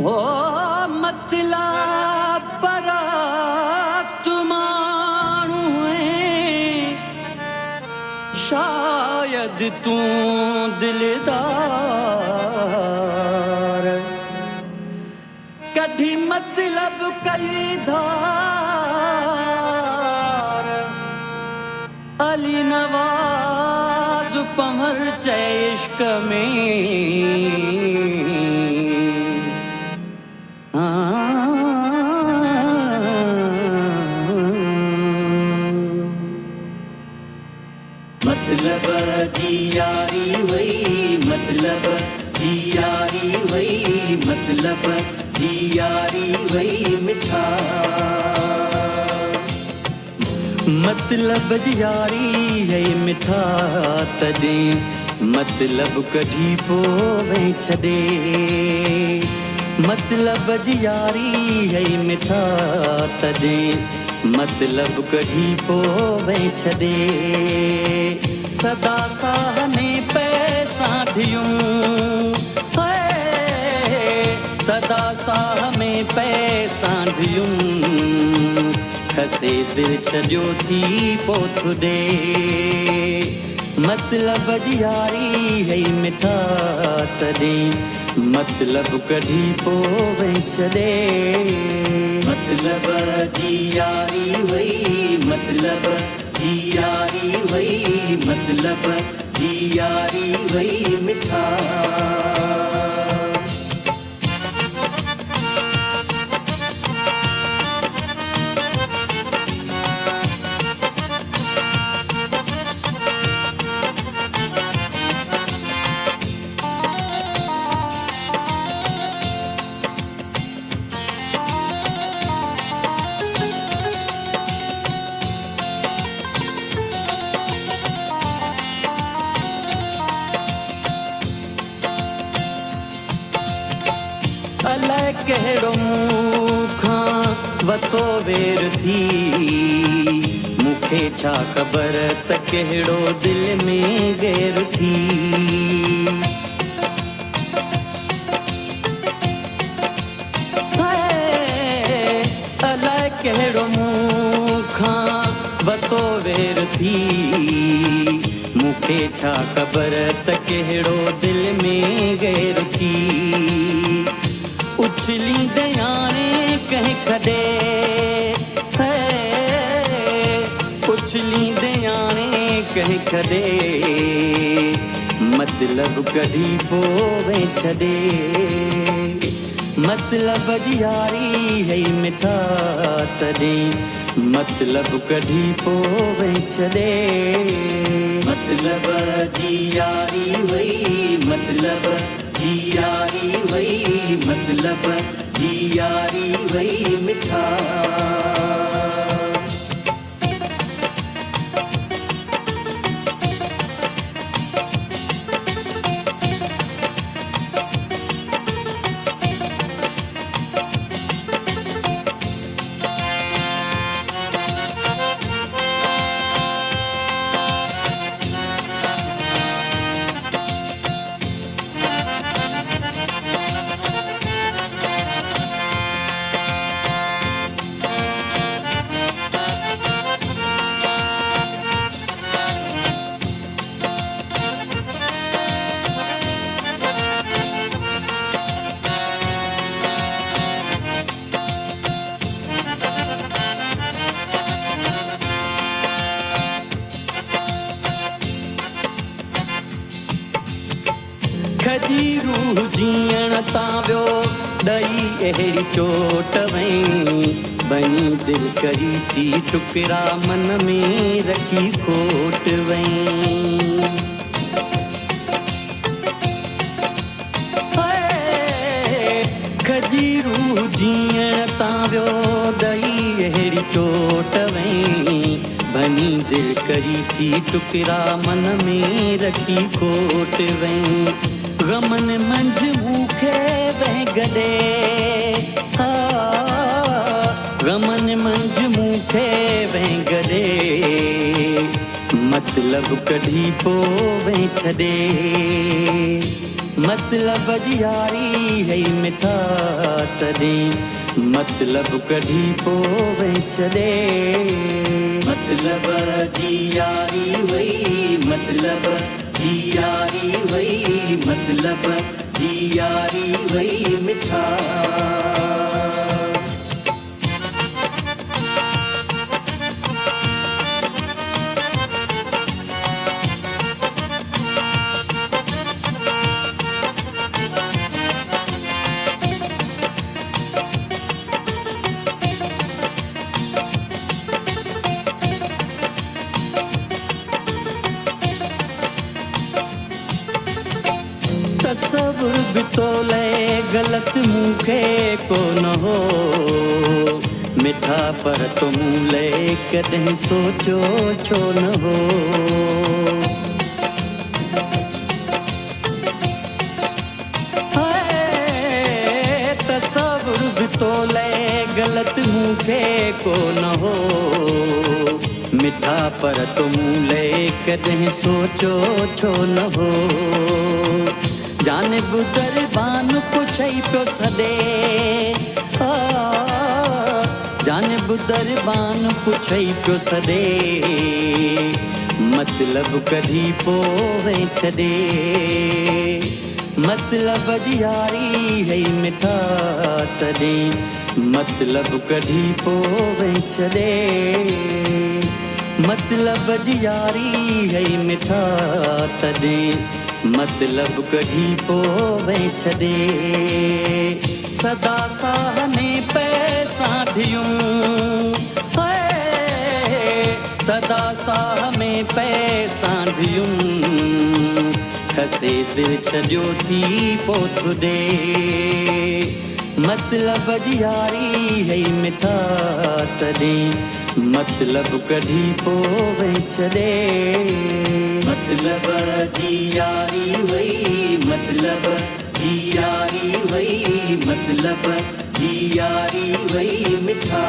ओ मतलब परस्त माण्हू शायद तू दिलदार कभी मतलब कई धार अली नवाज पमर इश्क में मतलब जी यारी वही मतलब जी यारी वही मतलब जी यारी वही मिठा मतलब जी यारी है मिठा तदे मतलब कभी पोवे छदे मतलब जी यारी है मिठा तदे मतलब कभी पोवे छदे सदा साहने पैसा धियूं सदा साह में पैसा धियूं खसे दिल छॾियो थी पोथुॾे मतलब जी यारी है मिठा तॾहिं मतलब कढी पोवे छॾे मतलब जी यारी वही मतलब जी यारी वही मतलब जी यारी वही मिठा अलाए कहिड़ो मूं खां वतो वेर थी मूंखे छा ख़बर त कहिड़ो दिल में गैर थी अलाए कहिड़ो मूं खां वतो वेर थी मूंखे छा ख़बर त कहिड़ो दिल में गैर थी उछली दयाने कहीं खड़े उछली दयाने कहीं खड़े मतलब कभी पोवे छड़े मतलब जी यारी है मिठा तॾहिं मतलब कभी पोवे छड़े मतलब जी यारी वही मतलब जी यारी वही मतलब जी यारी वही मिठा खजी रूह जीअण तां वियो ॾही अहिड़ी चोट वई बनी दिल करी थी टुकड़ा मन में रखी खोट वई खजी रूह जीअण तां वियो ॾही अहिड़ी चोट वई बनी दिल करी थी टुकड़ा मन में रखी खोट वई गमन मंझ मूंखे वह गॾे गमन मंझ मूंखे वह गॾे मतलब कढी पोवे छॾे मतलब जी यारी है मिठा तॾहिं मतलब कढी पोइ छॾे मतलब जी यारी वई मतलब जी यारी वई मतलब जी यारी वई मिठा तसव्वुर भी तोले गलत मूंखे कोन हो मिठा पर तुम ले कॾहिं सोचो छो न हो तसव्वुर भी तोले गलत मूंखे कोन हो मिठा पर तुम ले कॾहिं सोचो छो न हो जानिब दरबान पुछई पियो सॾे जानिब दरबान पुछई पियो सॾे मतलब कढी पोइ छॾे मतलब जी यारी है मिठा तॾहिं मतलब कढी पोइ छॾे मतलब जी यारी है मिठा तॾहिं मतलब कढी पोइ छॾे सदा साहने पैसा धियूं सदा साह में पैसा धियूं खसे दिल छॾियो थी पोथुॾे मतलब जी यारी है मिठा तॾहिं मतलब कढी पोइ छॾे मतलब जी यारी वई मतलब जी यारी वई मतलब जी यारी वई मिठा